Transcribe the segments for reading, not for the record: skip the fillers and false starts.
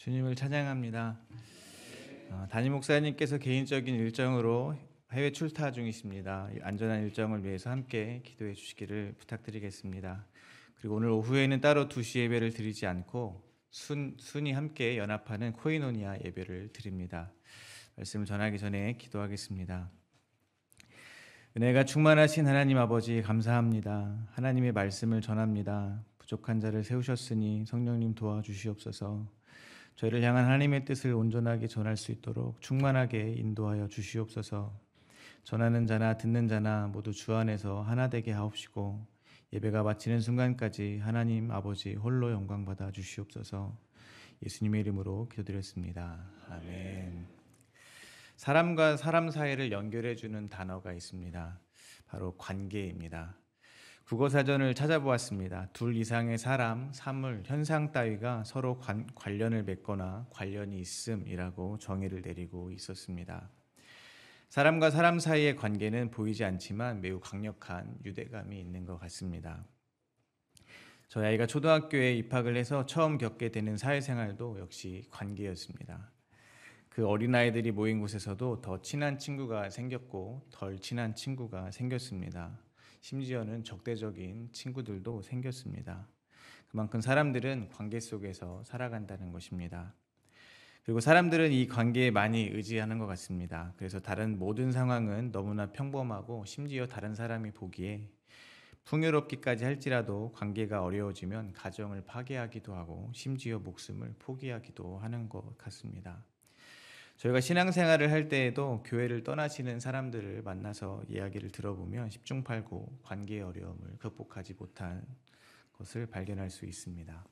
주님을 찬양합니다. 담임 목사님께서 개인적인 일정으로 해외 출타 중이십니다. 안전한 일정을 위해서 함께 기도해 주시기를 부탁드리겠습니다. 그리고 오늘 오후에는 따로 2시 예배를 드리지 않고 순이 함께 연합하는 코이노니아 예배를 드립니다. 말씀을 전하기 전에 기도하겠습니다. 은혜가 충만하신 하나님 아버지 감사합니다. 하나님의 말씀을 전합니다. 부족한 자를 세우셨으니 성령님 도와주시옵소서. 저희를 향한 하나님의 뜻을 온전하게 전할 수 있도록 충만하게 인도하여 주시옵소서. 전하는 자나 듣는 자나 모두 주 안에서 하나 되게 하옵시고 예배가 마치는 순간까지 하나님 아버지 홀로 영광 받아 주시옵소서. 예수님의 이름으로 기도드렸습니다. 아멘. 사람과 사람 사이를 연결해 주는 단어가 있습니다. 바로 관계입니다. 국어사전을 찾아보았습니다. 둘 이상의 사람, 사물, 현상 따위가 서로 관련을 맺거나 관련이 있음이라고 정의를 내리고 있었습니다. 사람과 사람 사이의 관계는 보이지 않지만 매우 강력한 유대감이 있는 것 같습니다. 저희 아이가 초등학교에 입학을 해서 처음 겪게 되는 사회생활도 역시 관계였습니다. 그 어린아이들이 모인 곳에서도 더 친한 친구가 생겼고 덜 친한 친구가 생겼습니다. 심지어는 적대적인 친구들도 생겼습니다. 그만큼 사람들은 관계 속에서 살아간다는 것입니다. 그리고 사람들은 이 관계에 많이 의지하는 것 같습니다. 그래서 다른 모든 상황은 너무나 평범하고 심지어 다른 사람이 보기에 풍요롭기까지 할지라도 관계가 어려워지면 가정을 파괴하기도 하고 심지어 목숨을 포기하기도 하는 것 같습니다. 저희가 신앙생활을 할 때에도 교회를 떠나시는 사람들을 만나서 이야기를 들어보면 10중 8구 관계의 어려움을 극복하지 못한 것을 발견할 수 있습니다.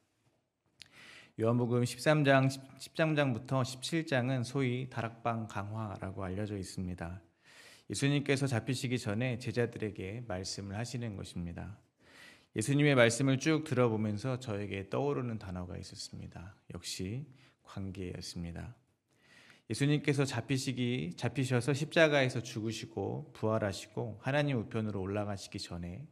요한복음 13장부터 17장은 소위 다락방 강화라고 알려져 있습니다. 예수님께서 잡히시기 전에 제자들에게 말씀을 하시는 것입니다. 예수님의 말씀을 쭉 들어보면서 저에게 떠오르는 단어가 있었습니다. 역시 관계였습니다. 예수님께서 잡히셔서 십자가에서 죽으시고 부활하시고 하나님 우편으로 올라가시기 전에,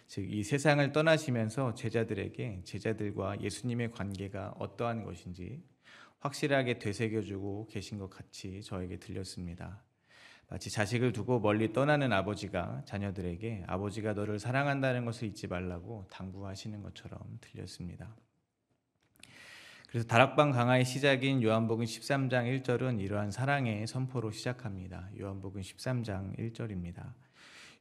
즉 이 세상을 떠나시면서 제자들과 예수님의 관계가 어떠한 것인지 확실하게 되새겨주고 계신 것 같이 저에게 들렸습니다. 마치 자식을 두고 멀리 떠나는 아버지가 자녀들에게 아버지가 너를 사랑한다는 것을 잊지 말라고 당부하시는 것처럼 들렸습니다. 그래서 다락방 강화의 시작인 요한복음 13장 1절은 이러한 사랑의 선포로 시작합니다. 요한복음 13장 1절입니다.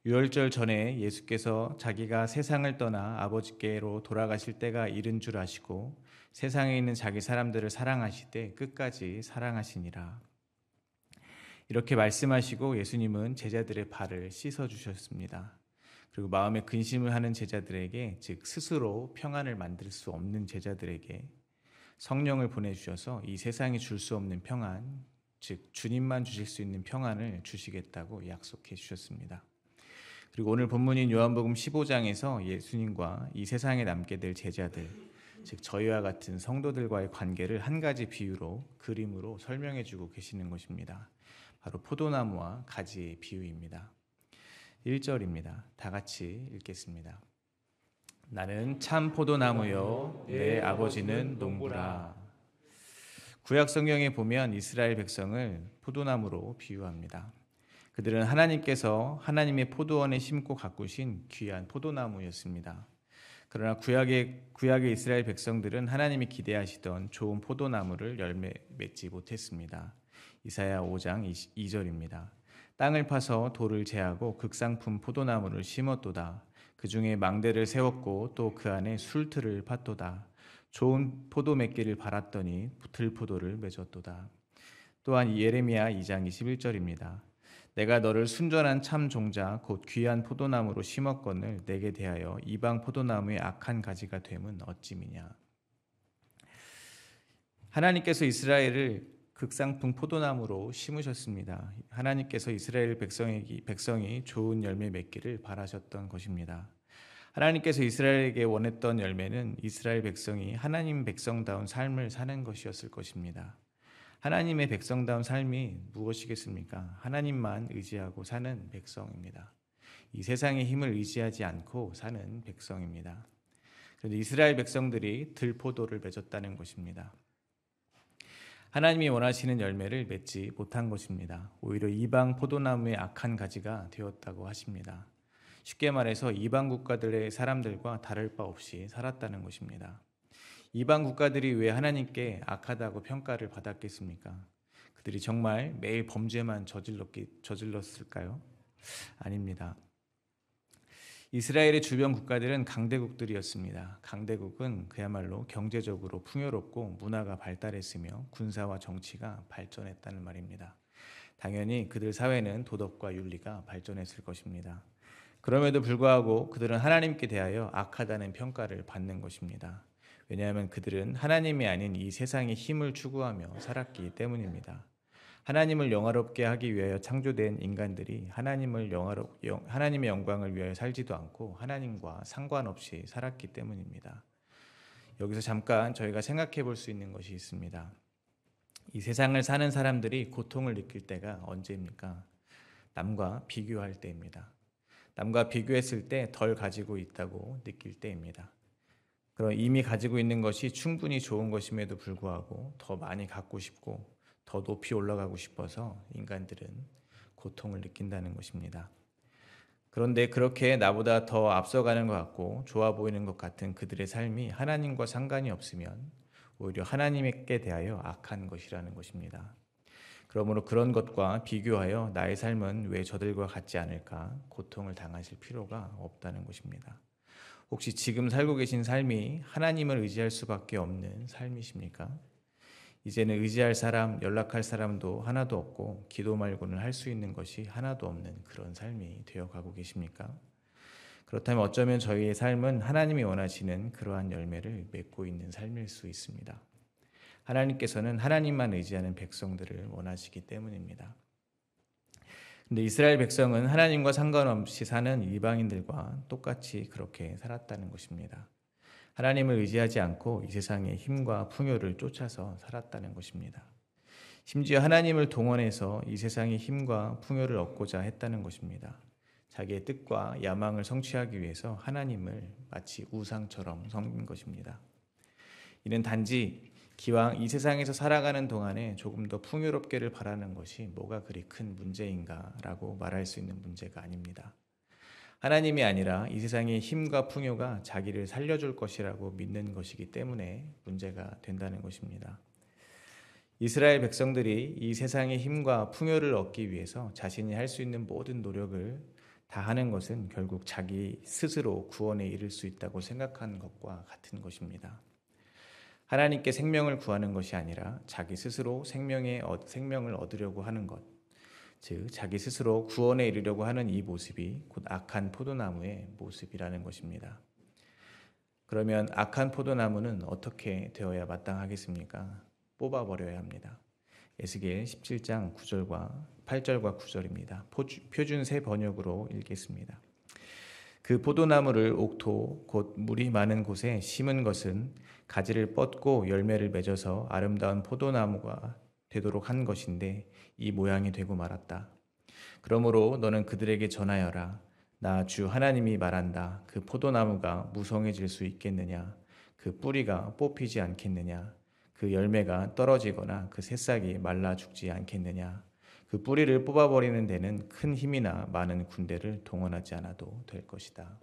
유월절 전에 예수께서 자기가 세상을 떠나 아버지께로 돌아가실 때가 이른 줄 아시고 세상에 있는 자기 사람들을 사랑하시되 끝까지 사랑하시니라. 이렇게 말씀하시고 예수님은 제자들의 발을 씻어주셨습니다. 그리고 마음에 근심을 하는 제자들에게, 즉 스스로 평안을 만들 수 없는 제자들에게 성령을 보내주셔서 이 세상이 줄 수 없는 평안, 즉 주님만 주실 수 있는 평안을 주시겠다고 약속해 주셨습니다. 그리고 오늘 본문인 요한복음 15장에서 예수님과 이 세상에 남게 될 제자들, 즉 저희와 같은 성도들과의 관계를 한 가지 비유로, 그림으로 설명해 주고 계시는 것입니다. 바로 포도나무와 가지의 비유입니다. 1절입니다. 다 같이 읽겠습니다. 나는 참 포도나무요 내 아버지는 농부라. 구약 성경에 보면 이스라엘 백성을 포도나무로 비유합니다. 그들은 하나님께서 하나님의 포도원에 심고 가꾸신 귀한 포도나무였습니다. 그러나 구약의 이스라엘 백성들은 하나님이 기대하시던 좋은 포도나무를 열매 맺지 못했습니다. 이사야 5장 2절입니다. 땅을 파서 돌을 제하고 극상품 포도나무를 심었도다. 그 중에 망대를 세웠고 또 그 안에 술틀을 팠도다. 좋은 포도 맺기를 바랐더니 들포도를 맺었도다. 또한 예레미야 2장 21절입니다. 내가 너를 순전한 참 종자 곧 귀한 포도나무로 심었거늘 내게 대하여 이방 포도나무의 악한 가지가 됨은 어찌미냐. 하나님께서 이스라엘을 극상품 포도나무로 심으셨습니다. 하나님께서 이스라엘 백성이 좋은 열매 맺기를 바라셨던 것입니다. 하나님께서 이스라엘에게 원했던 열매는 이스라엘 백성이 하나님 백성다운 삶을 사는 것이었을 것입니다. 하나님의 백성다운 삶이 무엇이겠습니까? 하나님만 의지하고 사는 백성입니다. 이 세상의 힘을 의지하지 않고 사는 백성입니다. 그런데 이스라엘 백성들이 들포도를 맺었다는 것입니다. 하나님이 원하시는 열매를 맺지 못한 것입니다. 오히려 이방 포도나무의 악한 가지가 되었다고 하십니다. 쉽게 말해서 이방 국가들의 사람들과 다를 바 없이 살았다는 것입니다. 이방 국가들이 왜 하나님께 악하다고 평가를 받았겠습니까? 그들이 정말 매일 범죄만 저질렀을까요? 아닙니다. 이스라엘의 주변 국가들은 강대국들이었습니다. 강대국은 그야말로 경제적으로 풍요롭고 문화가 발달했으며 군사와 정치가 발전했다는 말입니다. 당연히 그들 사회는 도덕과 윤리가 발전했을 것입니다. 그럼에도 불구하고 그들은 하나님께 대하여 악하다는 평가를 받는 것입니다. 왜냐하면 그들은 하나님이 아닌 이 세상의 힘을 추구하며 살았기 때문입니다. 하나님을 영화롭게 하기 위하여 창조된 인간들이 하나님의 영광을 위하여 살지도 않고 하나님과 상관없이 살았기 때문입니다. 여기서 잠깐 저희가 생각해 볼 수 있는 것이 있습니다. 이 세상을 사는 사람들이 고통을 느낄 때가 언제입니까? 남과 비교할 때입니다. 남과 비교했을 때 덜 가지고 있다고 느낄 때입니다. 그럼 이미 가지고 있는 것이 충분히 좋은 것임에도 불구하고 더 많이 갖고 싶고 더 높이 올라가고 싶어서 인간들은 고통을 느낀다는 것입니다. 그런데 그렇게 나보다 더 앞서가는 것 같고 좋아 보이는 것 같은 그들의 삶이 하나님과 상관이 없으면 오히려 하나님께 대하여 악한 것이라는 것입니다. 그러므로 그런 것과 비교하여 나의 삶은 왜 저들과 같지 않을까 고통을 당하실 필요가 없다는 것입니다. 혹시 지금 살고 계신 삶이 하나님을 의지할 수밖에 없는 삶이십니까? 이제는 의지할 사람, 연락할 사람도 하나도 없고 기도 말고는 할 수 있는 것이 하나도 없는 그런 삶이 되어가고 계십니까? 그렇다면 어쩌면 저희의 삶은 하나님이 원하시는 그러한 열매를 맺고 있는 삶일 수 있습니다. 하나님께서는 하나님만 의지하는 백성들을 원하시기 때문입니다. 근데 이스라엘 백성은 하나님과 상관없이 사는 이방인들과 똑같이 그렇게 살았다는 것입니다. 하나님을 의지하지 않고 이 세상의 힘과 풍요를 쫓아서 살았다는 것입니다. 심지어 하나님을 동원해서 이 세상의 힘과 풍요를 얻고자 했다는 것입니다. 자기의 뜻과 야망을 성취하기 위해서 하나님을 마치 우상처럼 섬긴 것입니다. 이는 단지 기왕 이 세상에서 살아가는 동안에 조금 더 풍요롭기를 바라는 것이 뭐가 그리 큰 문제인가라고 말할 수 있는 문제가 아닙니다. 하나님이 아니라 이 세상의 힘과 풍요가 자기를 살려줄 것이라고 믿는 것이기 때문에 문제가 된다는 것입니다. 이스라엘 백성들이 이 세상의 힘과 풍요를 얻기 위해서 자신이 할 수 있는 모든 노력을 다 하는 것은 결국 자기 스스로 구원에 이를 수 있다고 생각하는 것과 같은 것입니다. 하나님께 생명을 구하는 것이 아니라 자기 스스로 생명을 얻으려고 하는 것, 즉 자기 스스로 구원에 이르려고 하는 이 모습이 곧 악한 포도나무의 모습이라는 것입니다. 그러면 악한 포도나무는 어떻게 되어야 마땅하겠습니까? 뽑아버려야 합니다. 에스겔 17장 8절과 9절입니다. 표준 새 번역으로 읽겠습니다. 그 포도나무를 옥토 곧 물이 많은 곳에 심은 것은 가지를 뻗고 열매를 맺어서 아름다운 포도나무가 되도록 한 것인데 이 모양이 되고 말았다. 그러므로 너는 그들에게 전하여라. 나 주 하나님이 말한다. 그 포도나무가 무성해질 수 있겠느냐? 그 뿌리가 뽑히지 않겠느냐? 그 열매가 떨어지거나 그 새싹이 말라 죽지 않겠느냐? 그 뿌리를 뽑아버리는 데는 큰 힘이나 많은 군대를 동원하지 않아도 될 것이다.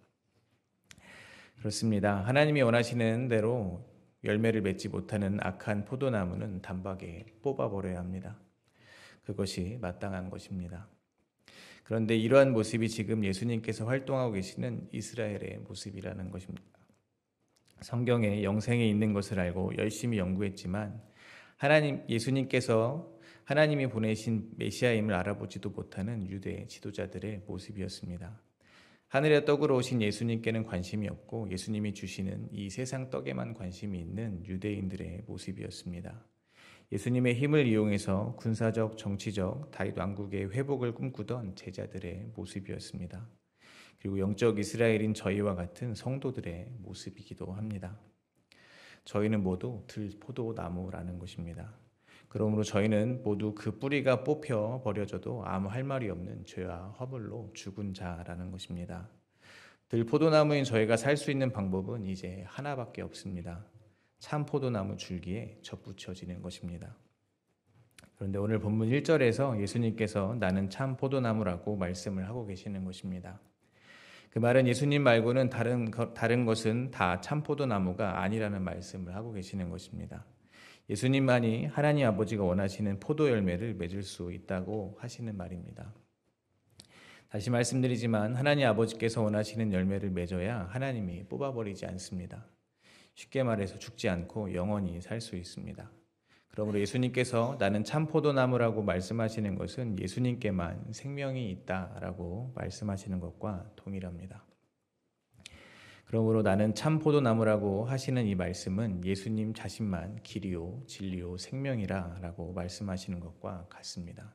그렇습니다. 하나님이 원하시는 대로 열매를 맺지 못하는 악한 포도나무는 단박에 뽑아버려야 합니다. 그것이 마땅한 것입니다. 그런데 이러한 모습이 지금 예수님께서 활동하고 계시는 이스라엘의 모습이라는 것입니다. 성경에 영생에 있는 것을 알고 열심히 연구했지만 예수님께서 하나님이 보내신 메시아임을 알아보지도 못하는 유대 지도자들의 모습이었습니다. 하늘의 떡으로 오신 예수님께는 관심이 없고 예수님이 주시는 이 세상 떡에만 관심이 있는 유대인들의 모습이었습니다. 예수님의 힘을 이용해서 군사적, 정치적, 다윗 왕국의 회복을 꿈꾸던 제자들의 모습이었습니다. 그리고 영적 이스라엘인 저희와 같은 성도들의 모습이기도 합니다. 저희는 모두 들포도나무라는 것입니다. 그러므로 저희는 모두 그 뿌리가 뽑혀 버려져도 아무 할 말이 없는 죄와 허물로 죽은 자라는 것입니다. 들포도나무인 저희가 살 수 있는 방법은 이제 하나밖에 없습니다. 참 포도나무 줄기에 접붙여지는 것입니다. 그런데 오늘 본문 1절에서 예수님께서 나는 참 포도나무라고 말씀을 하고 계시는 것입니다. 그 말은 예수님 말고는 다른 것은 다 참 포도나무가 아니라는 말씀을 하고 계시는 것입니다. 예수님만이 하나님 아버지가 원하시는 포도 열매를 맺을 수 있다고 하시는 말입니다. 다시 말씀드리지만 하나님 아버지께서 원하시는 열매를 맺어야 하나님이 뽑아버리지 않습니다. 쉽게 말해서 죽지 않고 영원히 살 수 있습니다. 그러므로 예수님께서 나는 참 포도나무라고 말씀하시는 것은 예수님께만 생명이 있다라고 말씀하시는 것과 동일합니다. 그러므로 나는 참 포도나무라고 하시는 이 말씀은 예수님 자신만 길이요 진리요 생명이라라고 말씀하시는 것과 같습니다.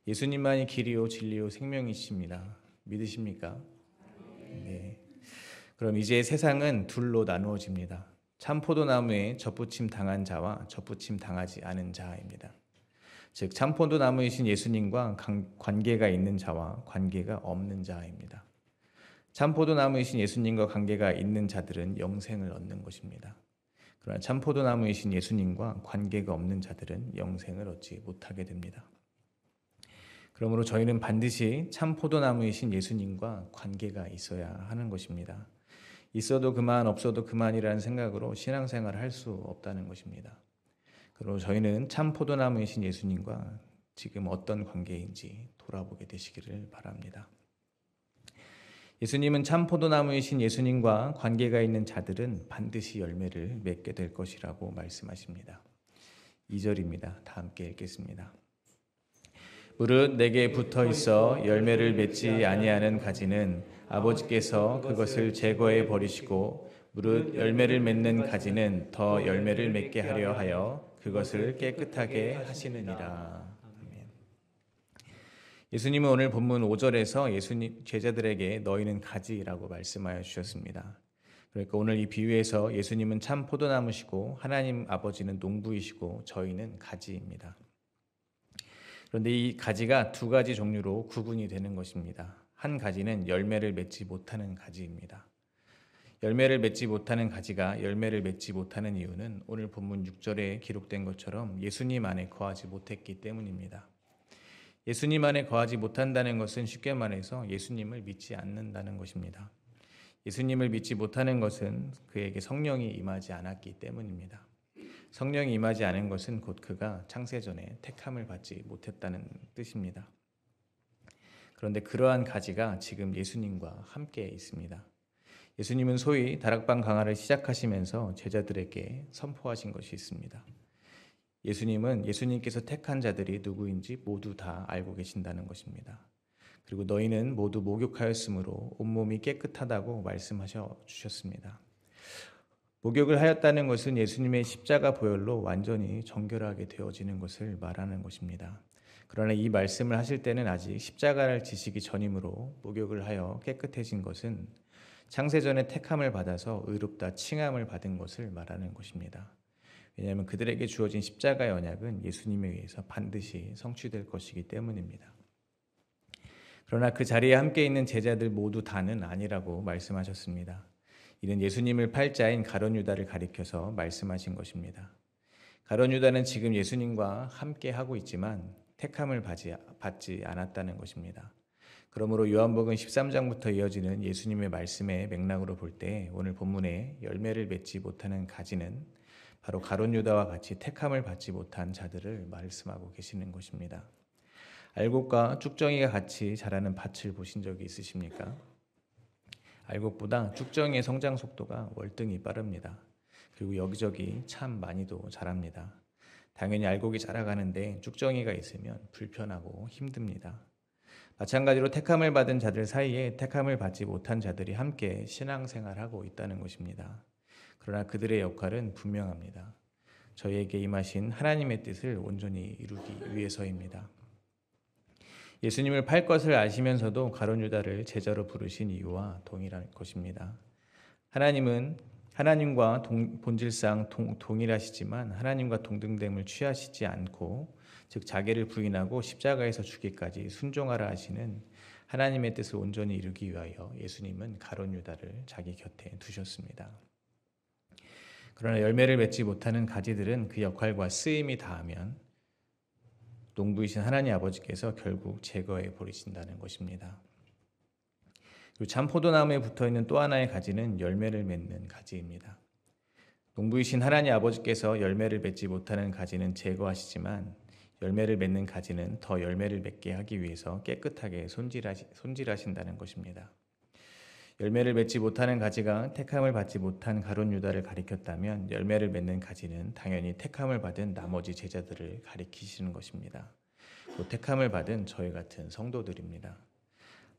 예수님만이 길이요 진리요 생명이십니다. 믿으십니까? 네. 그럼 이제 세상은 둘로 나누어집니다. 참 포도나무에 접붙임 당한 자와 접붙임 당하지 않은 자입니다. 즉 참 포도나무이신 예수님과 관계가 있는 자와 관계가 없는 자입니다. 참 포도나무이신 예수님과 관계가 있는 자들은 영생을 얻는 것입니다. 그러나 참 포도나무이신 예수님과 관계가 없는 자들은 영생을 얻지 못하게 됩니다. 그러므로 저희는 반드시 참 포도나무이신 예수님과 관계가 있어야 하는 것입니다. 있어도 그만 없어도 그만이라는 생각으로 신앙생활을 할 수 없다는 것입니다. 그리고 저희는 참 포도나무이신 예수님과 지금 어떤 관계인지 돌아보게 되시기를 바랍니다. 예수님은 참 포도나무이신 예수님과 관계가 있는 자들은 반드시 열매를 맺게 될 것이라고 말씀하십니다. 2절입니다. 다 함께 읽겠습니다. 무릇 내게 붙어 있어 열매를 맺지 아니하는 가지는 아버지께서 그것을 제거해 버리시고 무릇 열매를 맺는 가지는 더 열매를 맺게 하려 하여 그것을 깨끗하게 하시느니라. 아멘. 예수님은 오늘 본문 5절에서 예수님 제자들에게 너희는 가지라고 말씀하여 주셨습니다. 그러니까 오늘 이 비유에서 예수님은 참 포도나무시고 하나님 아버지는 농부이시고 저희는 가지입니다. 그런데 이 가지가 두 가지 종류로 구분이 되는 것입니다. 한 가지는 열매를 맺지 못하는 가지입니다. 열매를 맺지 못하는 가지가 열매를 맺지 못하는 이유는 오늘 본문 6절에 기록된 것처럼 예수님 안에 거하지 못했기 때문입니다. 예수님 안에 거하지 못한다는 것은 쉽게 말해서 예수님을 믿지 않는다는 것입니다. 예수님을 믿지 못하는 것은 그에게 성령이 임하지 않았기 때문입니다. 성령이 임하지 않은 것은 곧 그가 창세전에 택함을 받지 못했다는 뜻입니다. 그런데 그러한 가지가 지금 예수님과 함께 있습니다. 예수님은 소위 다락방 강화를 시작하시면서 제자들에게 선포하신 것이 있습니다. 예수님은 예수님께서 택한 자들이 누구인지 모두 다 알고 계신다는 것입니다. 그리고 너희는 모두 목욕하였으므로 온몸이 깨끗하다고 말씀하셔 주셨습니다. 목욕을 하였다는 것은 예수님의 십자가 보혈로 완전히 정결하게 되어지는 것을 말하는 것입니다. 그러나 이 말씀을 하실 때는 아직 십자가를 지시기 전이므로 목욕을 하여 깨끗해진 것은 창세전에 택함을 받아서 의롭다 칭함을 받은 것을 말하는 것입니다. 왜냐하면 그들에게 주어진 십자가의 언약은 예수님에 의해서 반드시 성취될 것이기 때문입니다. 그러나 그 자리에 함께 있는 제자들 모두 다는 아니라고 말씀하셨습니다. 이는 예수님을 팔자인 가룟 유다를 가리켜서 말씀하신 것입니다. 가룟 유다는 지금 예수님과 함께 하고 있지만 택함을 받지 않았다는 것입니다. 그러므로 요한복음 13장부터 이어지는 예수님의 말씀의 맥락으로 볼 때 오늘 본문에 열매를 맺지 못하는 가지는 바로 가룟 유다와 같이 택함을 받지 못한 자들을 말씀하고 계시는 것입니다. 알곡과 쭉정이가 같이 자라는 밭을 보신 적이 있으십니까? 알곡보다 쭉정이의 성장 속도가 월등히 빠릅니다. 그리고 여기저기 참 많이도 자랍니다. 당연히 알곡이 자라가는데 쭉정이가 있으면 불편하고 힘듭니다. 마찬가지로 택함을 받은 자들 사이에 택함을 받지 못한 자들이 함께 신앙생활하고 있다는 것입니다. 그러나 그들의 역할은 분명합니다. 저희에게 임하신 하나님의 뜻을 온전히 이루기 위해서입니다. 예수님을 팔 것을 아시면서도 가룟 유다를 제자로 부르신 이유와 동일한 것입니다. 하나님은 하나님과 본질상 동일하시지만 하나님과 동등됨을 취하시지 않고 즉 자기를 부인하고 십자가에서 죽기까지 순종하라 하시는 하나님의 뜻을 온전히 이루기 위하여 예수님은 가룟 유다를 자기 곁에 두셨습니다. 그러나 열매를 맺지 못하는 가지들은 그 역할과 쓰임이 다하면 농부이신 하나님 아버지께서 결국 제거해 버리신다는 것입니다. 그리고 참 포도나무에 붙어있는 또 하나의 가지는 열매를 맺는 가지입니다. 농부이신 하나님 아버지께서 열매를 맺지 못하는 가지는 제거하시지만 열매를 맺는 가지는 더 열매를 맺게 하기 위해서 깨끗하게 손질하신다는 것입니다. 열매를 맺지 못하는 가지가 택함을 받지 못한 가룟 유다를 가리켰다면 열매를 맺는 가지는 당연히 택함을 받은 나머지 제자들을 가리키시는 것입니다. 또 택함을 받은 저희 같은 성도들입니다.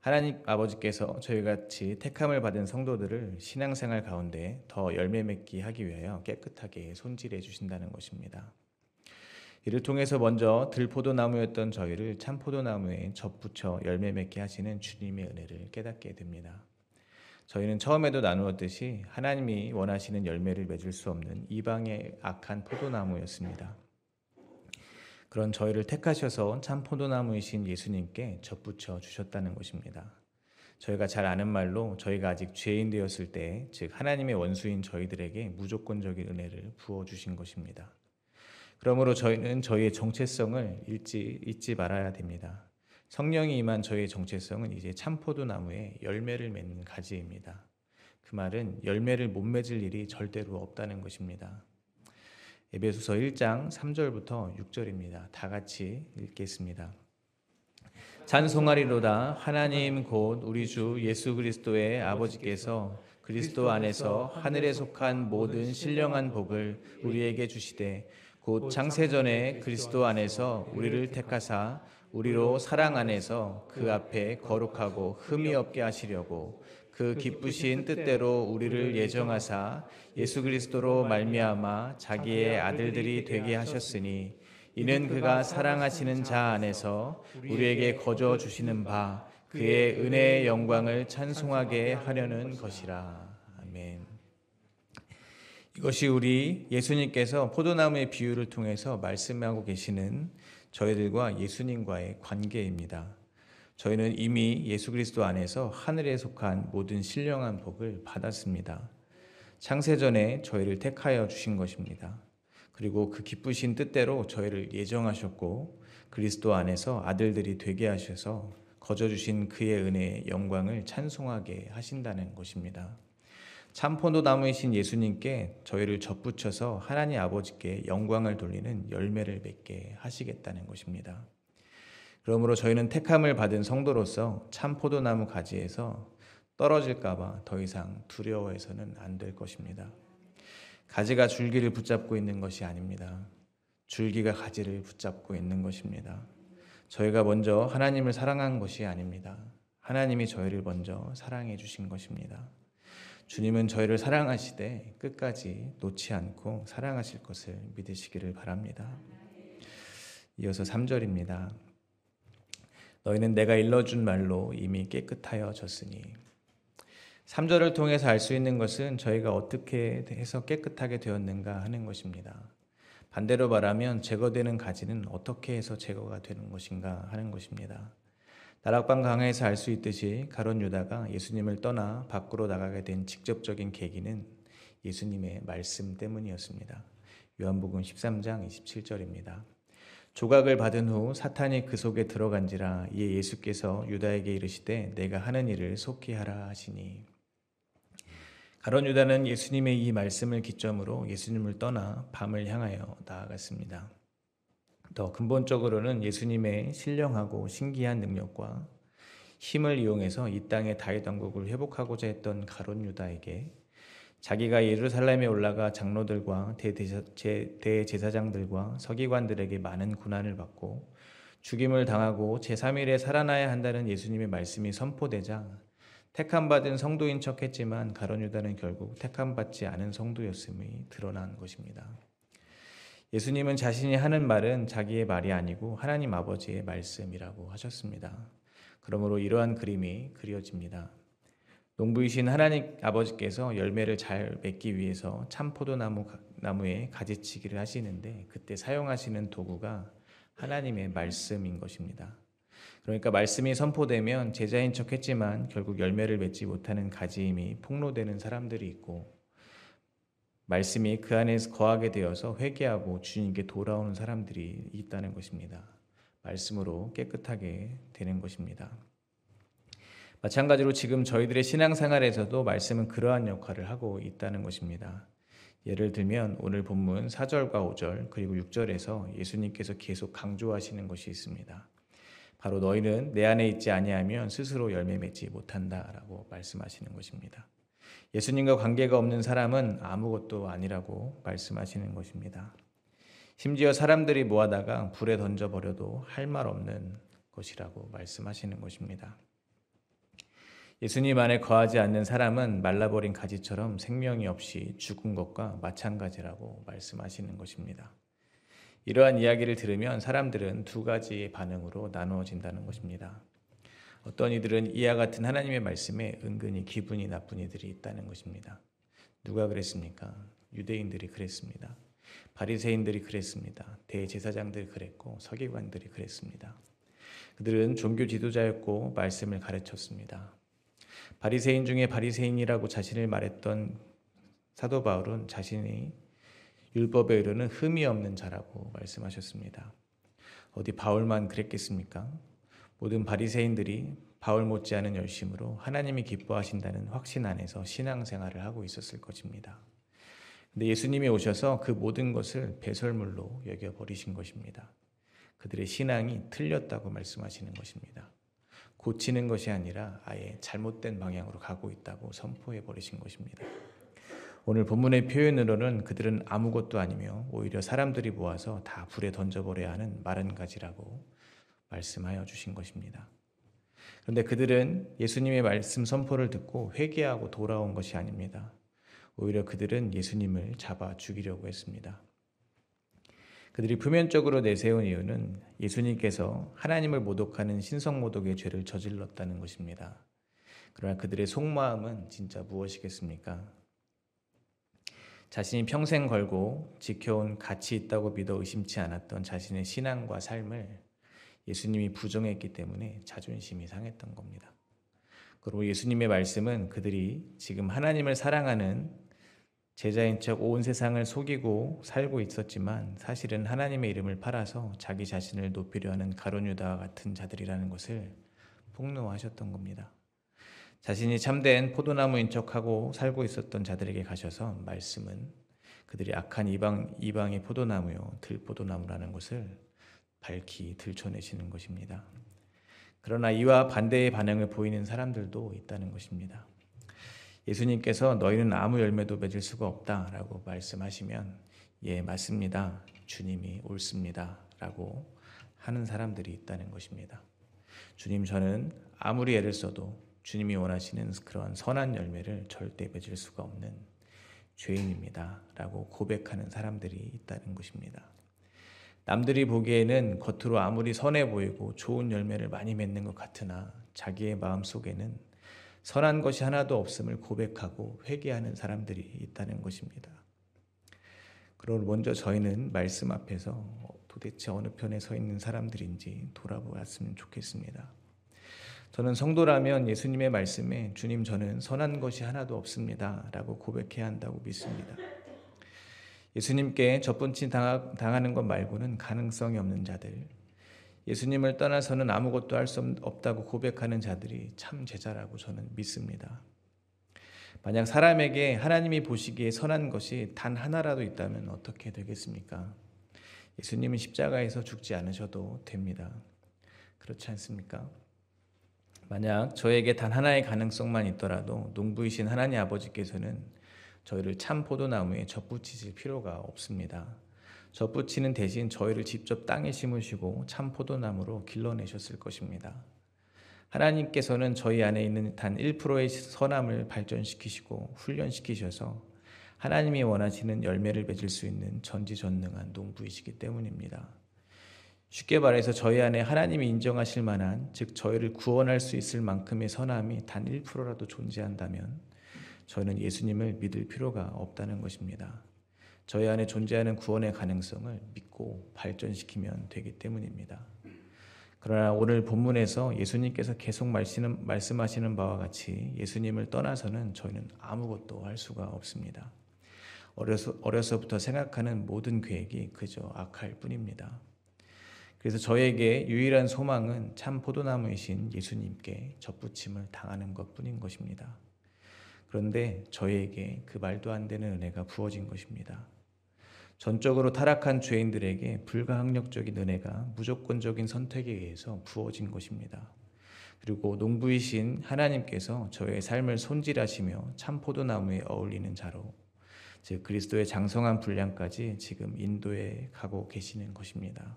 하나님 아버지께서 저희같이 택함을 받은 성도들을 신앙생활 가운데 더 열매 맺기 하기 위하여 깨끗하게 손질해 주신다는 것입니다. 이를 통해서 먼저 들포도나무였던 저희를 참포도나무에 접붙여 열매 맺게 하시는 주님의 은혜를 깨닫게 됩니다. 저희는 처음에도 나누었듯이 하나님이 원하시는 열매를 맺을 수 없는 이방의 악한 포도나무였습니다. 그런 저희를 택하셔서 참 포도나무이신 예수님께 접붙여 주셨다는 것입니다. 저희가 잘 아는 말로 저희가 아직 죄인 되었을 때, 즉 하나님의 원수인 저희들에게 무조건적인 은혜를 부어주신 것입니다. 그러므로 저희는 저희의 정체성을 잊지 말아야 됩니다. 성령이 임한 저희의 정체성은 이제 참 포도나무에 열매를 맺는 가지입니다. 그 말은 열매를 못 맺을 일이 절대로 없다는 것입니다. 에베소서 1장 3절부터 6절입니다. 다 같이 읽겠습니다. 찬송하리로다. 하나님 곧 우리 주 예수 그리스도의 아버지께서 그리스도 안에서 하늘에 속한 모든 신령한 복을 우리에게 주시되 곧 창세전에 그리스도 안에서 우리를 택하사 우리로 사랑 안에서 그 앞에 거룩하고 흠이 없게 하시려고 그 기쁘신 뜻대로 우리를 예정하사 예수 그리스도로 말미암아 자기의 아들들이 되게 하셨으니 이는 그가 사랑하시는 자 안에서 우리에게 거저 주시는 바 그의 은혜의 영광을 찬송하게 하려는 것이라. 아멘. 이것이 우리 예수님께서 포도나무의 비유를 통해서 말씀하고 계시는 저희들과 예수님과의 관계입니다. 저희는 이미 예수 그리스도 안에서 하늘에 속한 모든 신령한 복을 받았습니다. 창세전에 저희를 택하여 주신 것입니다. 그리고 그 기쁘신 뜻대로 저희를 예정하셨고 그리스도 안에서 아들들이 되게 하셔서 거저 주신 그의 은혜의 영광을 찬송하게 하신다는 것입니다. 참 포도나무이신 예수님께 저희를 접붙여서 하나님 아버지께 영광을 돌리는 열매를 맺게 하시겠다는 것입니다. 그러므로 저희는 택함을 받은 성도로서 참 포도나무 가지에서 떨어질까 봐 더 이상 두려워해서는 안 될 것입니다. 가지가 줄기를 붙잡고 있는 것이 아닙니다. 줄기가 가지를 붙잡고 있는 것입니다. 저희가 먼저 하나님을 사랑한 것이 아닙니다. 하나님이 저희를 먼저 사랑해 주신 것입니다. 주님은 저희를 사랑하시되 끝까지 놓지 않고 사랑하실 것을 믿으시기를 바랍니다. 이어서 3절입니다. 너희는 내가 일러준 말로 이미 깨끗하여졌으니. 3절을 통해서 알 수 있는 것은 저희가 어떻게 해서 깨끗하게 되었는가 하는 것입니다. 반대로 말하면 제거되는 가지는 어떻게 해서 제거가 되는 것인가 하는 것입니다. 다락방 강해에서 알 수 있듯이 가룟 유다가 예수님을 떠나 밖으로 나가게 된 직접적인 계기는 예수님의 말씀 때문이었습니다. 요한복음 13장 27절입니다. 조각을 받은 후 사탄이 그 속에 들어간지라 이에 예수께서 유다에게 이르시되 내가 하는 일을 속히 하라 하시니. 가룟 유다는 예수님의 이 말씀을 기점으로 예수님을 떠나 밤을 향하여 나아갔습니다. 더 근본적으로는 예수님의 신령하고 신기한 능력과 힘을 이용해서 이 땅의 다윗 왕국을 회복하고자 했던 가룟 유다에게 자기가 예루살렘에 올라가 장로들과 대제사장들과 서기관들에게 많은 고난을 받고 죽임을 당하고 제3일에 살아나야 한다는 예수님의 말씀이 선포되자 택함받은 성도인 척했지만 가룟 유다는 결국 택함받지 않은 성도였음이 드러난 것입니다. 예수님은 자신이 하는 말은 자기의 말이 아니고 하나님 아버지의 말씀이라고 하셨습니다. 그러므로 이러한 그림이 그려집니다. 농부이신 하나님 아버지께서 열매를 잘 맺기 위해서 참 포도나무에 가지치기를 하시는데 그때 사용하시는 도구가 하나님의 말씀인 것입니다. 그러니까 말씀이 선포되면 제자인 척했지만 결국 열매를 맺지 못하는 가지임이 폭로되는 사람들이 있고 말씀이 그 안에 거하게 되어서 회개하고 주님께 돌아오는 사람들이 있다는 것입니다. 말씀으로 깨끗하게 되는 것입니다. 마찬가지로 지금 저희들의 신앙생활에서도 말씀은 그러한 역할을 하고 있다는 것입니다. 예를 들면 오늘 본문 4절과 5절 그리고 6절에서 예수님께서 계속 강조하시는 것이 있습니다. 바로 너희는 내 안에 있지 아니하면 스스로 열매 맺지 못한다라고 말씀하시는 것입니다. 예수님과 관계가 없는 사람은 아무것도 아니라고 말씀하시는 것입니다. 심지어 사람들이 모아다가 불에 던져버려도 할 말 없는 것이라고 말씀하시는 것입니다. 예수님 안에 거하지 않는 사람은 말라버린 가지처럼 생명이 없이 죽은 것과 마찬가지라고 말씀하시는 것입니다. 이러한 이야기를 들으면 사람들은 두 가지의 반응으로 나누어진다는 것입니다. 어떤 이들은 이와 같은 하나님의 말씀에 은근히 기분이 나쁜 이들이 있다는 것입니다. 누가 그랬습니까? 유대인들이 그랬습니다. 바리새인들이 그랬습니다. 대제사장들이 그랬고 서기관들이 그랬습니다. 그들은 종교 지도자였고 말씀을 가르쳤습니다. 바리새인 중에 바리새인이라고 자신을 말했던 사도 바울은 자신이 율법에 이르는 흠이 없는 자라고 말씀하셨습니다. 어디 바울만 그랬겠습니까? 모든 바리새인들이 바울 못지않은 열심으로 하나님이 기뻐하신다는 확신 안에서 신앙생활을 하고 있었을 것입니다. 근데 예수님이 오셔서 그 모든 것을 배설물로 여겨버리신 것입니다. 그들의 신앙이 틀렸다고 말씀하시는 것입니다. 고치는 것이 아니라 아예 잘못된 방향으로 가고 있다고 선포해버리신 것입니다. 오늘 본문의 표현으로는 그들은 아무것도 아니며 오히려 사람들이 모아서 다 불에 던져버려야 하는 마른 가지라고 말씀하여 주신 것입니다. 그런데 그들은 예수님의 말씀 선포를 듣고 회개하고 돌아온 것이 아닙니다. 오히려 그들은 예수님을 잡아 죽이려고 했습니다. 그들이 표면적으로 내세운 이유는 예수님께서 하나님을 모독하는 신성모독의 죄를 저질렀다는 것입니다. 그러나 그들의 속마음은 진짜 무엇이겠습니까? 자신이 평생 걸고 지켜온 가치 있다고 믿어 의심치 않았던 자신의 신앙과 삶을 예수님이 부정했기 때문에 자존심이 상했던 겁니다. 그리고 예수님의 말씀은 그들이 지금 하나님을 사랑하는 제자인 척 온 세상을 속이고 살고 있었지만 사실은 하나님의 이름을 팔아서 자기 자신을 높이려 하는 가룟 유다와 같은 자들이라는 것을 폭로하셨던 겁니다. 자신이 참된 포도나무인 척하고 살고 있었던 자들에게 가셔서 말씀은 그들이 악한 이방의 포도나무요 들포도나무라는 것을 밝히 들춰내시는 것입니다. 그러나 이와 반대의 반응을 보이는 사람들도 있다는 것입니다. 예수님께서 너희는 아무 열매도 맺을 수가 없다라고 말씀하시면 예 맞습니다. 주님이 옳습니다. 라고 하는 사람들이 있다는 것입니다. 주님 저는 아무리 애를 써도 주님이 원하시는 그러한 선한 열매를 절대 맺을 수가 없는 죄인입니다. 라고 고백하는 사람들이 있다는 것입니다. 남들이 보기에는 겉으로 아무리 선해 보이고 좋은 열매를 많이 맺는 것 같으나 자기의 마음속에는 선한 것이 하나도 없음을 고백하고 회개하는 사람들이 있다는 것입니다. 그러므로 먼저 저희는 말씀 앞에서 도대체 어느 편에 서 있는 사람들인지 돌아보았으면 좋겠습니다. 저는 성도라면 예수님의 말씀에 주님 저는 선한 것이 하나도 없습니다 라고 고백해야 한다고 믿습니다. 예수님께 접붙임 당하는 것 말고는 가능성이 없는 자들, 예수님을 떠나서는 아무것도 할 수 없다고 고백하는 자들이 참 제자라고 저는 믿습니다. 만약 사람에게 하나님이 보시기에 선한 것이 단 하나라도 있다면 어떻게 되겠습니까? 예수님은 십자가에서 죽지 않으셔도 됩니다. 그렇지 않습니까? 만약 저에게 단 하나의 가능성만 있더라도 농부이신 하나님 아버지께서는 저희를 참 포도나무에 접붙이실 필요가 없습니다. 접붙이는 대신 저희를 직접 땅에 심으시고 참 포도나무로 길러내셨을 것입니다. 하나님께서는 저희 안에 있는 단 1%의 선함을 발전시키시고 훈련시키셔서 하나님이 원하시는 열매를 맺을 수 있는 전지전능한 농부이시기 때문입니다. 쉽게 말해서 저희 안에 하나님이 인정하실 만한, 즉 저희를 구원할 수 있을 만큼의 선함이 단 1%라도 존재한다면 저희는 예수님을 믿을 필요가 없다는 것입니다. 저희 안에 존재하는 구원의 가능성을 믿고 발전시키면 되기 때문입니다. 그러나 오늘 본문에서 예수님께서 계속 말씀하시는 바와 같이 예수님을 떠나서는 저희는 아무것도 할 수가 없습니다. 어려서부터 생각하는 모든 계획이 그저 악할 뿐입니다. 그래서 저에게 유일한 소망은 참 포도나무이신 예수님께 접붙임을 당하는 것뿐인 것입니다. 그런데 저에게 그 말도 안 되는 은혜가 부어진 것입니다. 전적으로 타락한 죄인들에게 불가항력적인 은혜가 무조건적인 선택에 의해서 부어진 것입니다. 그리고 농부이신 하나님께서 저의 삶을 손질하시며 참 포도나무에 어울리는 자로, 즉 그리스도의 장성한 분량까지 지금 인도해 가고 계시는 것입니다.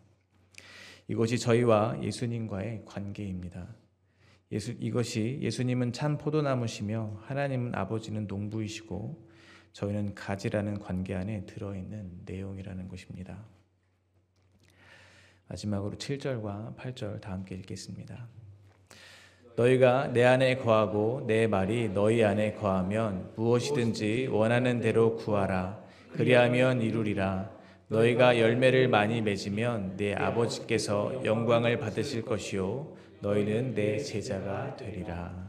이것이 저희와 예수님과의 관계입니다. 이것이 예수님은 참 포도나무시며 하나님은 아버지는 농부이시고 저희는 가지라는 관계 안에 들어있는 내용이라는 것입니다. 마지막으로 7절과 8절 다 함께 읽겠습니다. 너희가 내 안에 거하고 내 말이 너희 안에 거하면 무엇이든지 원하는 대로 구하라. 그리하면 이루리라. 너희가 열매를 많이 맺으면 내 아버지께서 영광을 받으실 것이요 너희는 내 제자가 되리라.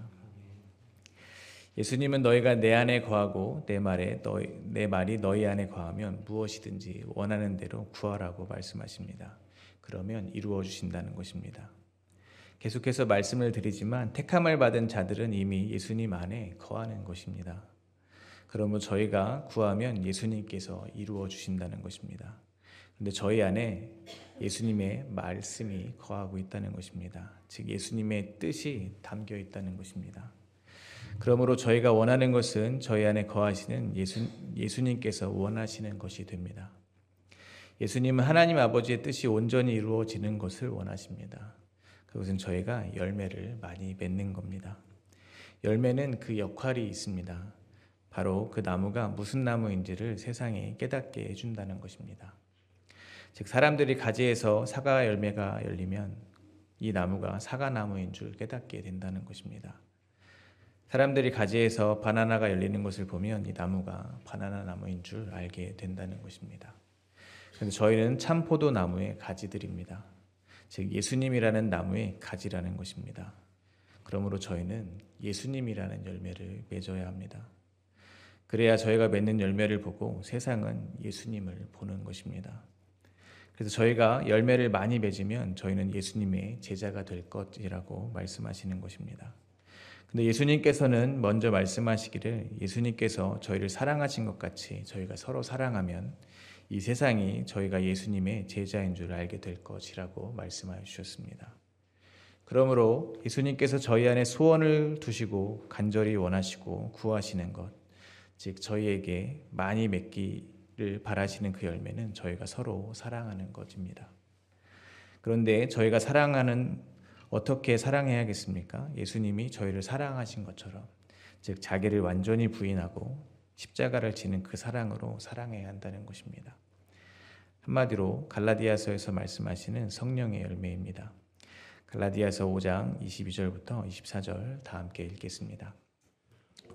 예수님은 너희가 내 안에 거하고 내 말이 너희 안에 거하면 무엇이든지 원하는 대로 구하라고 말씀하십니다. 그러면 이루어 주신다는 것입니다. 계속해서 말씀을 드리지만 택함을 받은 자들은 이미 예수님 안에 거하는 것입니다. 그러므로 저희가 구하면 예수님께서 이루어 주신다는 것입니다. 그런데 저희 안에 예수님의 말씀이 거하고 있다는 것입니다. 즉 예수님의 뜻이 담겨 있다는 것입니다. 그러므로 저희가 원하는 것은 저희 안에 거하시는 예수님께서 원하시는 것이 됩니다. 예수님은 하나님 아버지의 뜻이 온전히 이루어지는 것을 원하십니다. 그것은 저희가 열매를 많이 맺는 겁니다. 열매는 그 역할이 있습니다. 바로 그 나무가 무슨 나무인지를 세상에 깨닫게 해준다는 것입니다. 즉 사람들이 가지에서 사과 열매가 열리면 이 나무가 사과나무인 줄 깨닫게 된다는 것입니다. 사람들이 가지에서 바나나가 열리는 것을 보면 이 나무가 바나나 나무인 줄 알게 된다는 것입니다. 그래서 저희는 참 포도나무의 가지들입니다. 즉 예수님이라는 나무의 가지라는 것입니다. 그러므로 저희는 예수님이라는 열매를 맺어야 합니다. 그래야 저희가 맺는 열매를 보고 세상은 예수님을 보는 것입니다. 그래서 저희가 열매를 많이 맺으면 저희는 예수님의 제자가 될 것이라고 말씀하시는 것입니다. 근데 예수님께서는 먼저 말씀하시기를 예수님께서 저희를 사랑하신 것 같이 저희가 서로 사랑하면 이 세상이 저희가 예수님의 제자인 줄 알게 될 것이라고 말씀하여 주셨습니다. 그러므로 예수님께서 저희 안에 소원을 두시고 간절히 원하시고 구하시는 것, 즉 저희에게 많이 맺기를 바라시는 그 열매는 저희가 서로 사랑하는 것입니다. 그런데 저희가 어떻게 사랑해야겠습니까? 예수님이 저희를 사랑하신 것처럼, 즉 자기를 완전히 부인하고 십자가를 지는 그 사랑으로 사랑해야 한다는 것입니다. 한마디로 갈라디아서에서 말씀하시는 성령의 열매입니다. 갈라디아서 5장 22절부터 24절 다 함께 읽겠습니다.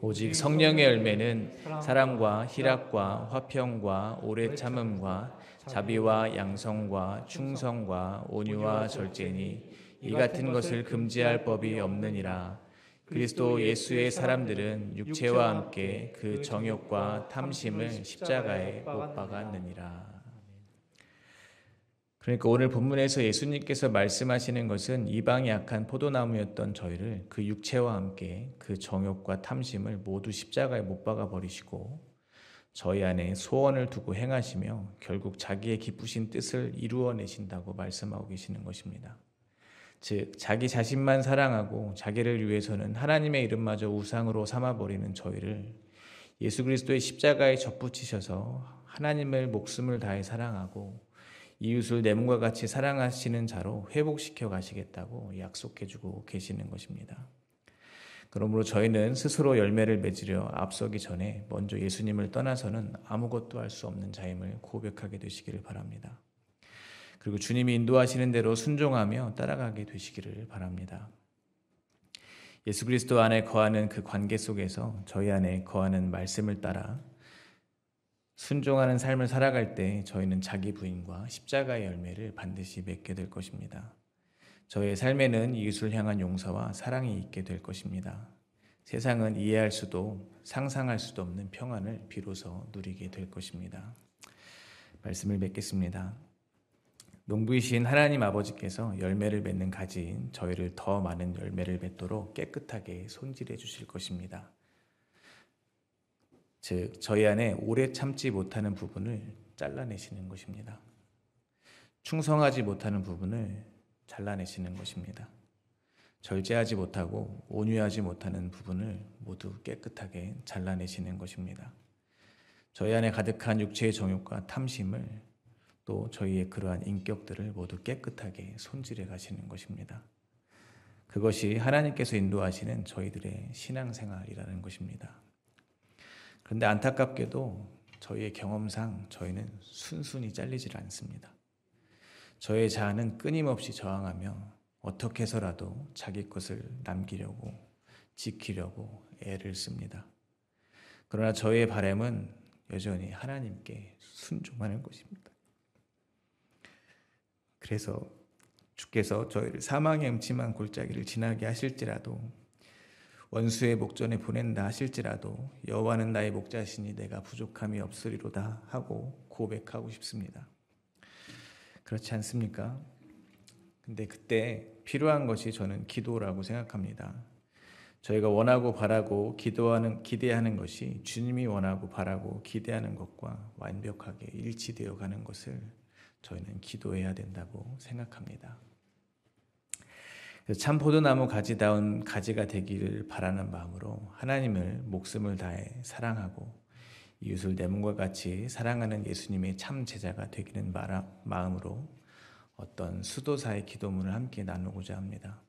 오직 성령의 열매는 사랑과 희락과 화평과 오래 참음과 자비와 양성과 충성과 온유와 절제니 이 같은 것을 금지할 법이 없느니라. 그리스도 예수의 사람들은 육체와 함께 그 정욕과 탐심을 십자가에 못 박았느니라. 그러니까 오늘 본문에서 예수님께서 말씀하시는 것은 이방이 약한 포도나무였던 저희를 그 육체와 함께 그 정욕과 탐심을 모두 십자가에 못 박아 버리시고 저희 안에 소원을 두고 행하시며 결국 자기의 기쁘신 뜻을 이루어내신다고 말씀하고 계시는 것입니다. 즉 자기 자신만 사랑하고 자기를 위해서는 하나님의 이름마저 우상으로 삼아버리는 저희를 예수 그리스도의 십자가에 접붙이셔서 하나님을 목숨을 다해 사랑하고 이웃을 내 몸과 같이 사랑하시는 자로 회복시켜 가시겠다고 약속해주고 계시는 것입니다. 그러므로 저희는 스스로 열매를 맺으려 앞서기 전에 먼저 예수님을 떠나서는 아무것도 할 수 없는 자임을 고백하게 되시기를 바랍니다. 그리고 주님이 인도하시는 대로 순종하며 따라가게 되시기를 바랍니다. 예수 그리스도 안에 거하는 그 관계 속에서 저희 안에 거하는 말씀을 따라 순종하는 삶을 살아갈 때 저희는 자기 부인과 십자가의 열매를 반드시 맺게 될 것입니다. 저의 삶에는 이웃을 향한 용서와 사랑이 있게 될 것입니다. 세상은 이해할 수도 상상할 수도 없는 평안을 비로소 누리게 될 것입니다. 말씀을 맺겠습니다. 농부이신 하나님 아버지께서 열매를 맺는 가지인 저희를 더 많은 열매를 맺도록 깨끗하게 손질해 주실 것입니다. 즉 저희 안에 오래 참지 못하는 부분을 잘라내시는 것입니다. 충성하지 못하는 부분을 잘라내시는 것입니다. 절제하지 못하고 온유하지 못하는 부분을 모두 깨끗하게 잘라내시는 것입니다. 저희 안에 가득한 육체의 정욕과 탐심을 또 저희의 그러한 인격들을 모두 깨끗하게 손질해 가시는 것입니다. 그것이 하나님께서 인도하시는 저희들의 신앙생활이라는 것입니다. 그런데 안타깝게도 저희의 경험상 저희는 순순히 잘리질 않습니다. 저의 자아는 끊임없이 저항하며 어떻게 해서라도 자기 것을 남기려고 지키려고 애를 씁니다. 그러나 저의 바람은 여전히 하나님께 순종하는 것입니다. 그래서 주께서 저희를 사망의 음침한 골짜기를 지나게 하실지라도 원수의 목전에 보낸다 하실지라도 여호와는 나의 목자시니 내가 부족함이 없으리로다 하고 고백하고 싶습니다. 그렇지 않습니까? 근데 그때 필요한 것이 저는 기도라고 생각합니다. 저희가 원하고 바라고 기대하는 것이 주님이 원하고 바라고 기대하는 것과 완벽하게 일치되어 가는 것을 저희는 기도해야 된다고 생각합니다. 참 포도나무 가지다운 가지가 되기를 바라는 마음으로 하나님을 목숨을 다해 사랑하고 이웃을 내 몸과 같이 사랑하는 예수님의 참 제자가 되기는 마음으로 어떤 수도사의 기도문을 함께 나누고자 합니다.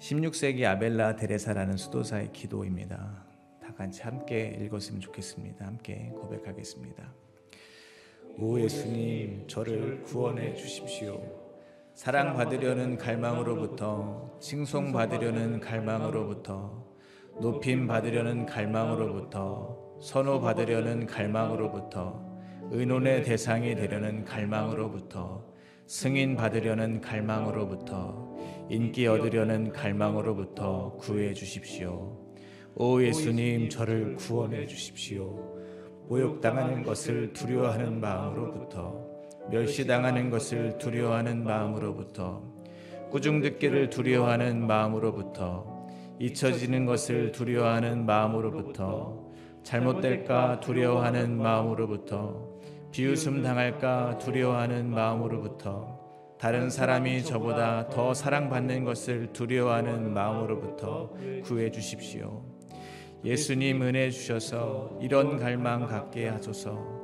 16세기 아벨라 데레사라는 수도사의 기도입니다. 다 같이 함께 읽었으면 좋겠습니다. 함께 고백하겠습니다. 오 예수님, 저를 구원해 주십시오. 사랑받으려는 갈망으로부터, 칭송받으려는 갈망으로부터, 높임 받으려는 갈망으로부터, 선호받으려는 갈망으로부터, 의논의 대상이 되려는 갈망으로부터, 승인 받으려는 갈망으로부터, 인기 얻으려는 갈망으로부터 구해 주십시오. 오 예수님, 저를 구원해 주십시오. 모욕당하는 것을 두려워하는 마음으로부터, 멸시당하는 것을 두려워하는 마음으로부터, 꾸중듣기를 두려워하는 마음으로부터, 잊혀지는 것을 두려워하는 마음으로부터, 잘못될까 두려워하는 마음으로부터, 비웃음 당할까 두려워하는 마음으로부터, 다른 사람이 저보다 더 사랑받는 것을 두려워하는 마음으로부터 구해 주십시오. 예수님 은혜 주셔서 이런 갈망 갖게 하소서.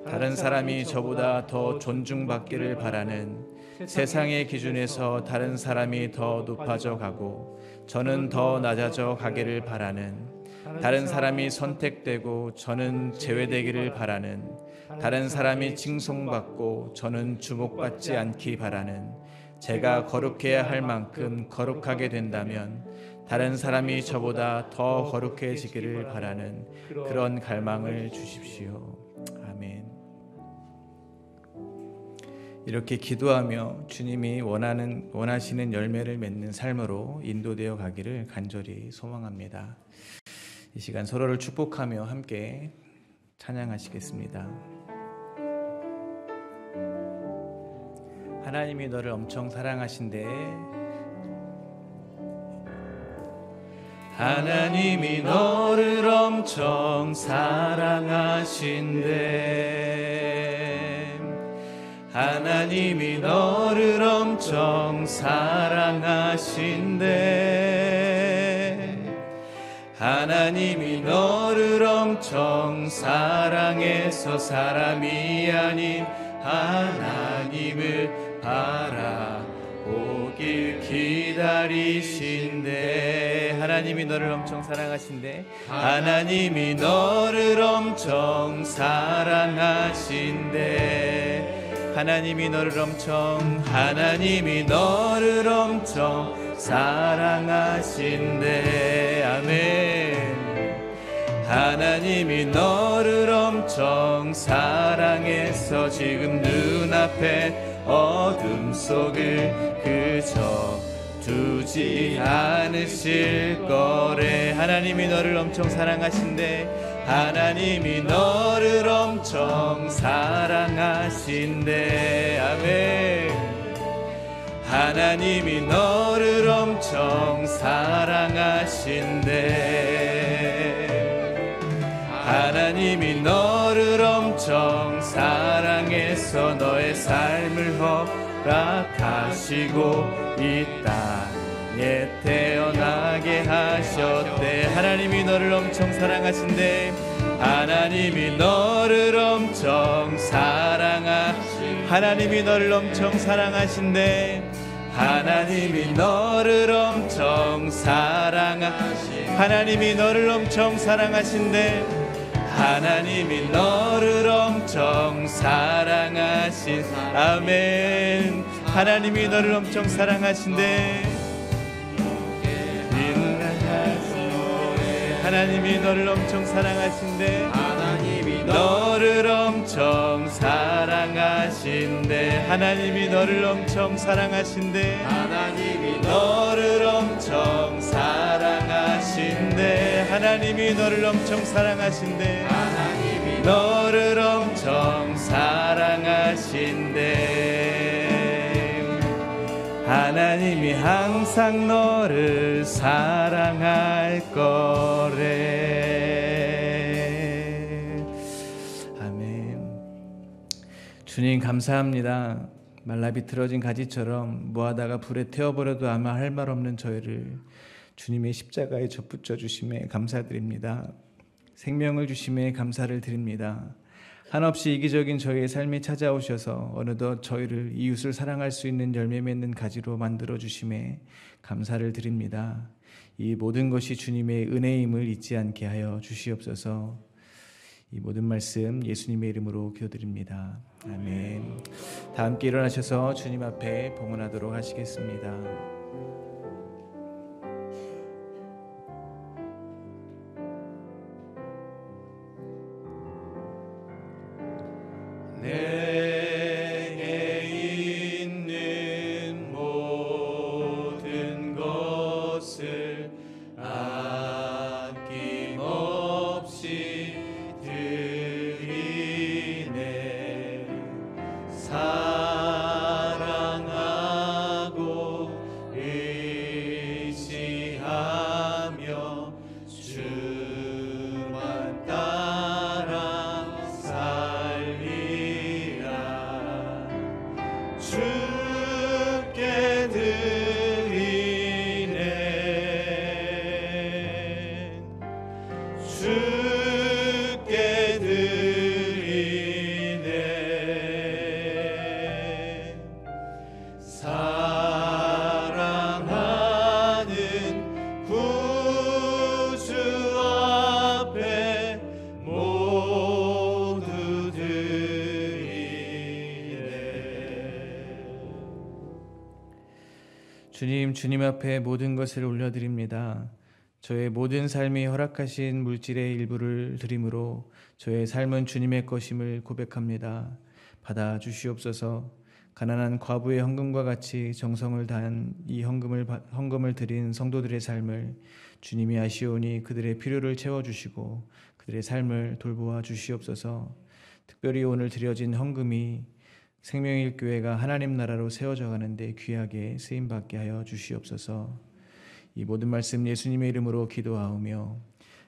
다른 사람이 저보다 더 존중받기를 바라는, 세상의 기준에서 다른 사람이 더 높아져 가고 저는 더 낮아져 가기를 바라는, 다른 사람이 선택되고 저는 제외되기를 바라는, 다른 사람이 칭송받고 저는 주목받지 않기 바라는, 제가 거룩해야 할 만큼 거룩하게 된다면 다른 사람이 저보다 더 거룩해지기를 바라는 그런 갈망을 주십시오. 아멘. 이렇게 기도하며 주님이 원하시는 열매를 맺는 삶으로 인도되어 가기를 간절히 소망합니다. 이 시간 서로를 축복하며 함께 찬양하시겠습니다. 하나님이 너를 엄청 사랑하신대. 하나님이 너를 엄청 사랑하신대. 하나님이 너를 엄청 사랑하신대. 하나님이 너를 엄청 사랑해서 사람이 아닌 하나님을 바라보길 기다리신대. 하나님이 너를 엄청 사랑하신대. 하나님이 너를 엄청 사랑하신대. 하나님이 너를 엄청 사랑하신대. 아멘. 하나님이 너를 엄청 사랑해서 지금 눈앞에 어둠 속을 그저 두지 않으실 거래. 하나님이 너를 엄청 사랑하신대. 하나님이 너를 엄청 사랑하신대. 아멘. 하나님이 너를 엄청 사랑하신대. 하나님이 너를 엄청 사랑해서 너의 삶을 허락하시고 이 땅에 태어나게 하셨대. 하나님이 너를 엄청 사랑하신대. 하나님이 너를 엄청 하나님이 너를 엄청 사랑하신대. 하나님이 너를 엄청 하나님이 너를 엄청 사랑하신대. 하나님이 너를 엄청 아멘. 하나님이 너를 엄청 사랑하신대. 하나님이 너를 엄청 사랑하신대. 하나님이 너를 엄청 사랑하신대. 하나님이 너를 엄청 사랑하신대. 하나님이 너를 엄청 사랑하신대. 하나님이 너를 엄청 사랑하신대. 하나님이 너를 엄청 사랑하신대. 하나님이 항상 너를 사랑할 거래. 아멘. 주님 감사합니다. 말라 비틀어진 가지처럼 뭐하다가 불에 태워버려도 아마 할 말 없는 저희를 주님의 십자가에 접붙여 주심에 감사드립니다. 생명을 주심에 감사를 드립니다. 한없이 이기적인 저희의 삶에 찾아오셔서 어느덧 저희를 이웃을 사랑할 수 있는 열매 맺는 가지로 만들어 주심에 감사를 드립니다. 이 모든 것이 주님의 은혜임을 잊지 않게 하여 주시옵소서. 이 모든 말씀 예수님의 이름으로 기도드립니다. 아멘. 다 함께 일어나셔서 주님 앞에 봉헌하도록 하시겠습니다. 내게 있는 모든 것을 아낌없이 드리네. 사랑하고 의지하며 주만 따라 주께 드리네. 주께 드리네. 사랑하는 구주 앞에 모두 주님 앞에 모든 것을 올려드립니다. 저의 모든 삶이 허락하신 물질의 일부를 드림으로 저의 삶은 주님의 것임을 고백합니다. 받아주시옵소서. 가난한 과부의 헌금과 같이 정성을 다한 이 헌금을 드린 성도들의 삶을 주님이 아시오니 그들의 필요를 채워주시고 그들의 삶을 돌보아 주시옵소서. 특별히 오늘 드려진 헌금이 생명일 교회가 하나님 나라로 세워져 가는데 귀하게 쓰임받게 하여 주시옵소서. 이 모든 말씀 예수님의 이름으로 기도하오며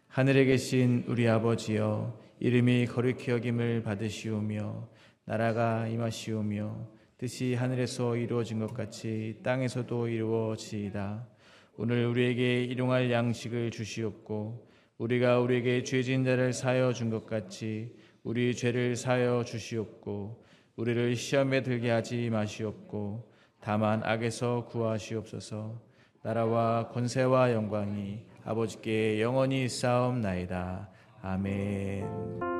하늘에 계신 우리 아버지여 이름이 거룩히 여김을 받으시오며 나라가 임하시오며 뜻이 하늘에서 이루어진 것 같이 땅에서도 이루어지이다. 오늘 우리에게 일용할 양식을 주시옵고 우리가 우리에게 죄진 자를 사하여 준 것 같이 우리 죄를 사하여 주시옵고 우리를 시험에 들게 하지 마시옵고 다만 악에서 구하시옵소서. 나라와 권세와 영광이 아버지께 영원히 있사옵나이다. 아멘.